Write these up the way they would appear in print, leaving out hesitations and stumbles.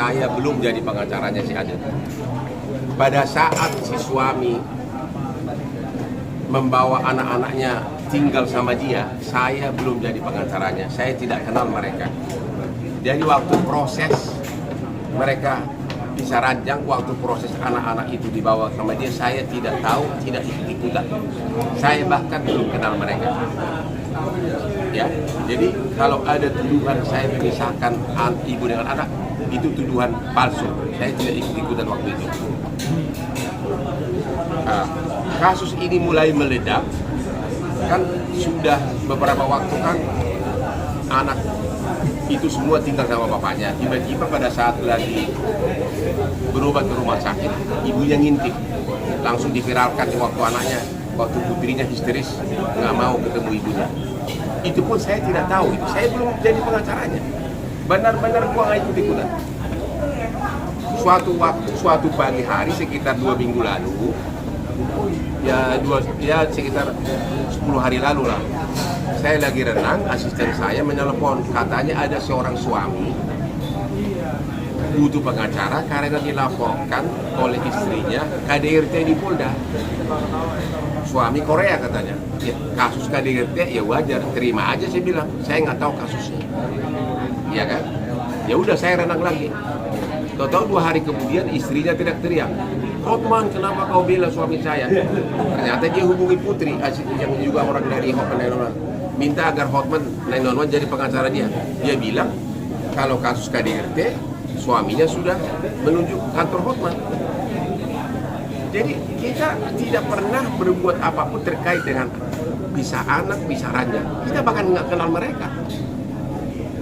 saya belum jadi pengacaranya si Ade. Pada saat si suami membawa anak-anaknya tinggal sama dia, saya belum jadi pengacaranya. Saya tidak kenal mereka. Jadi waktu proses mereka bisa ranjang, waktu proses anak-anak itu dibawa sama dia, saya tidak tahu, tidak ikut-ikutan. Saya bahkan belum kenal mereka. Ya, jadi kalau ada tuduhan saya memisahkan ibu dengan anak, itu tuduhan palsu. Saya tidak ikut-ikutan waktu itu. Kasus ini mulai meledak, kan sudah beberapa waktu kan anak itu semua tinggal sama bapaknya. Tiba-tiba pada saat lagi berobat ke rumah sakit, ibunya ngintip, langsung diviralkan waktu anaknya, waktu putrinya histeris nggak mau ketemu ibunya. Itu pun saya tidak tahu, itu saya belum jadi pengacaranya. Benar-benar gua nggak ikut-ikutan. Suatu pagi hari sekitar 2 minggu lalu, ya sekitar 10 hari lalu lah, saya lagi renang, asisten saya menelepon, katanya ada seorang suami butuh pengacara karena dilaporkan oleh istrinya KDRT di Polda. Suami Korea katanya. Ya, kasus KDRT ya wajar, terima aja saya bilang. Saya nggak tahu kasusnya. Iya kan? Ya udah saya renang lagi. Tahu-tahu 2 hari kemudian istrinya teriak-teriak, "Hotman, kenapa kau bela suami saya?" Ternyata dia hubungi Putri, yang juga orang dari Hotman 911, minta agar Hotman 911 jadi pengacara dia. Dia bilang kalau kasus KDRT suaminya sudah menunjuk kantor Hotman. Jadi kita tidak pernah berbuat apapun terkait dengan bisa anak, bisa ranjang. Kita bahkan nggak kenal mereka.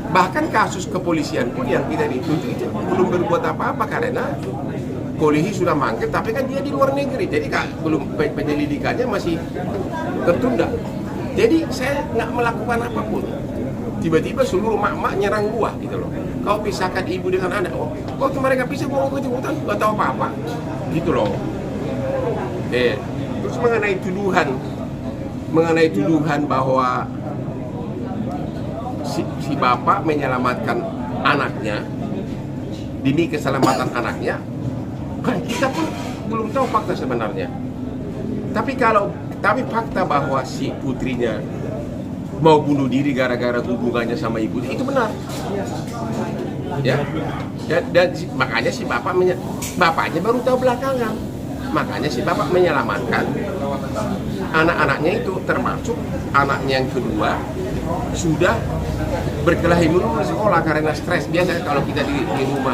Bahkan kasus kepolisian pun yang kita dituju itu belum berbuat apa-apa karena polisi sudah manggil, tapi kan dia di luar negeri, jadi belum penyelidikannya masih tertunda. Jadi saya nggak melakukan apapun. Tiba-tiba seluruh mak-mak nyerang gua gitu loh. Kau pisahkan ibu dengan anak. Waktu mereka pisah gua ikut-ikutan, nggak tahu apa-apa gitu loh. Terus mengenai tuduhan bahwa si bapak menyelamatkan anaknya demi keselamatan anaknya, kan kita pun belum tahu fakta sebenarnya. Tapi fakta bahwa si putrinya mau bunuh diri gara-gara hubungannya sama ibu itu benar. Ya. Dan makanya si bapaknya baru tahu belakangan. Makanya si bapak menyelamatkan anak-anaknya itu, termasuk anaknya yang kedua sudah berkelahi dulu di sekolah karena stres. Biasa kalau kita di rumah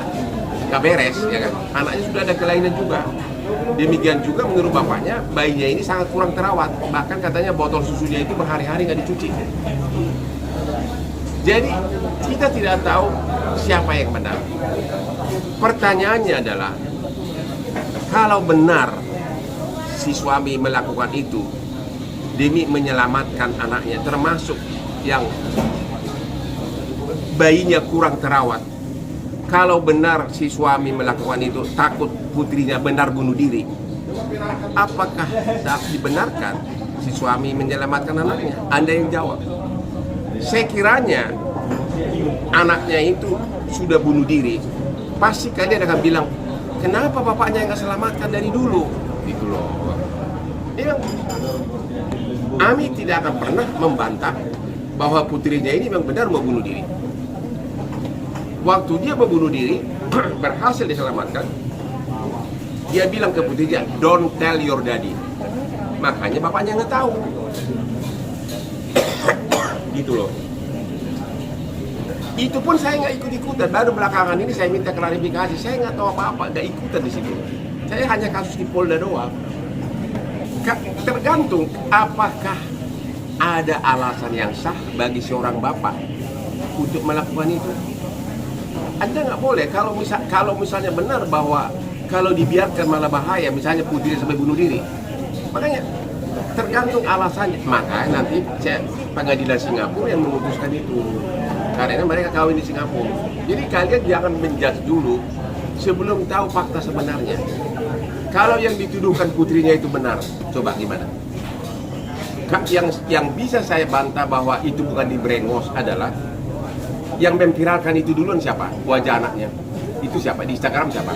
nggak beres, ya kan, anaknya sudah ada kelainan juga. Demikian juga menurut bapaknya, bayinya ini sangat kurang terawat. Bahkan katanya botol susunya itu berhari-hari nggak dicuci. Jadi kita tidak tahu siapa yang benar. Pertanyaannya adalah, kalau benar si suami melakukan itu demi menyelamatkan anaknya, termasuk yang bayinya kurang terawat, kalau benar si suami melakukan itu takut putrinya benar bunuh diri, apakah dibenarkan si suami menyelamatkan anaknya? Anda yang jawab. Sekiranya anaknya itu sudah bunuh diri, pasti kalian akan bilang, kenapa bapaknya nggak selamatkan dari dulu? Gitu loh. Ami tidak akan pernah membantah bahwa putrinya ini memang benar mau bunuh diri. Waktu dia mau bunuh diri, berhasil diselamatkan, dia bilang ke putrinya, "Don't tell your daddy." Makanya bapaknya nggak tahu. Gitu loh. Itu pun saya nggak ikut-ikutan. Baru belakangan ini saya minta klarifikasi. Saya nggak tahu apa-apa, nggak ikutan di situ. Saya hanya kasus di Polda doang. Tergantung apakah ada alasan yang sah bagi seorang bapak untuk melakukan itu. Anda nggak boleh kalau misalnya benar bahwa kalau dibiarkan malah bahaya, misalnya putri sampai bunuh diri. Makanya tergantung alasannya. Makanya nanti pengadilan Singapura yang memutuskan itu. Karena mereka kawin di Singapura. Jadi kalian jangan menjudge dulu sebelum tahu fakta sebenarnya. Kalau yang dituduhkan putrinya itu benar, coba gimana? Yang bisa saya bantah bahwa itu bukan dibrengos adalah yang memviralkan itu duluan siapa? Wajah anaknya. Itu siapa? Di Instagram siapa?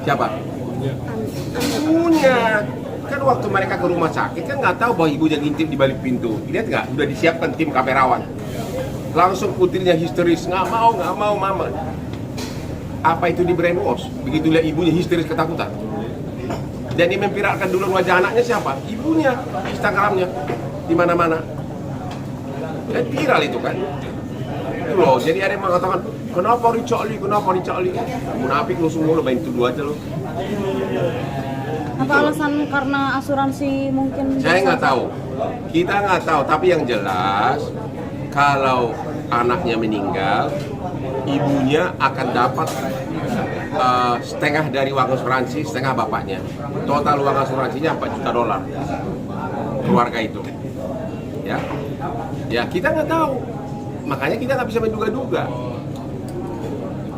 Siapa? Ibunya. Kan waktu mereka ke rumah sakit kan nggak tahu bahwa ibunya ngintip di balik pintu. Lihat nggak? Udah disiapkan tim kamerawan. Langsung putrinya histeris, nggak mau mama. Apa itu di brainwash? Begitu lihat ibunya histeris ketakutan. Dan yang memviralkan dulu wajah anaknya siapa? Ibunya, Instagramnya di mana-mana. Dan viral itu kan. Itu loh. Jadi ada yang mengatakan, kenapa Richard Lee? Munafik lu semua, lo main tuduh aja lo. Apa alasan karena asuransi mungkin? Saya nggak tahu, kita nggak tahu. Tapi yang jelas, kalau anaknya meninggal, ibunya akan dapat setengah dari uang asuransi, setengah bapaknya. Total uang asuransinya $4 juta keluarga itu. Ya kita nggak tahu, makanya kita nggak bisa menduga-duga.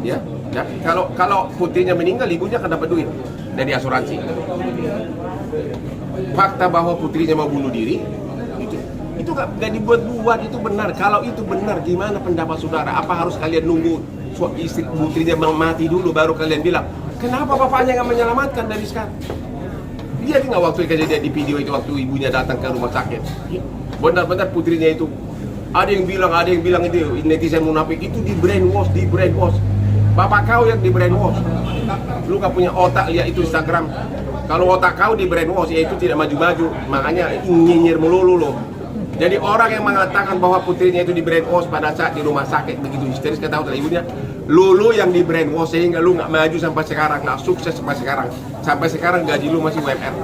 Ya, kalau putrinya meninggal, ibunya akan dapat duit dari asuransi. Fakta bahwa putrinya mau bunuh diri itu nggak dibuat-buat, itu benar. Kalau itu benar, gimana pendapat saudara? Apa harus kalian nunggu istri putrinya mati dulu baru kalian bilang kenapa bapaknya nggak menyelamatkan dari sekarang? Dia nggak waktu kejadian di video itu, waktu ibunya datang ke rumah sakit, benar-benar putrinya itu ada yang bilang itu netizen munafik, itu di brainwash. Bapak kau yang di brainwash. Lu gak punya otak, lihat itu Instagram. Kalau otak kau di brainwash, ya itu tidak maju-maju. Makanya nyinyir melulu lo. Jadi orang yang mengatakan bahwa putrinya itu di brainwash pada saat di rumah sakit begitu histeris ketahuan ibunya, lu yang di brainwash sehingga lu gak maju sampai sekarang, gak sukses sampai sekarang. Sampai sekarang gaji lu masih UMR.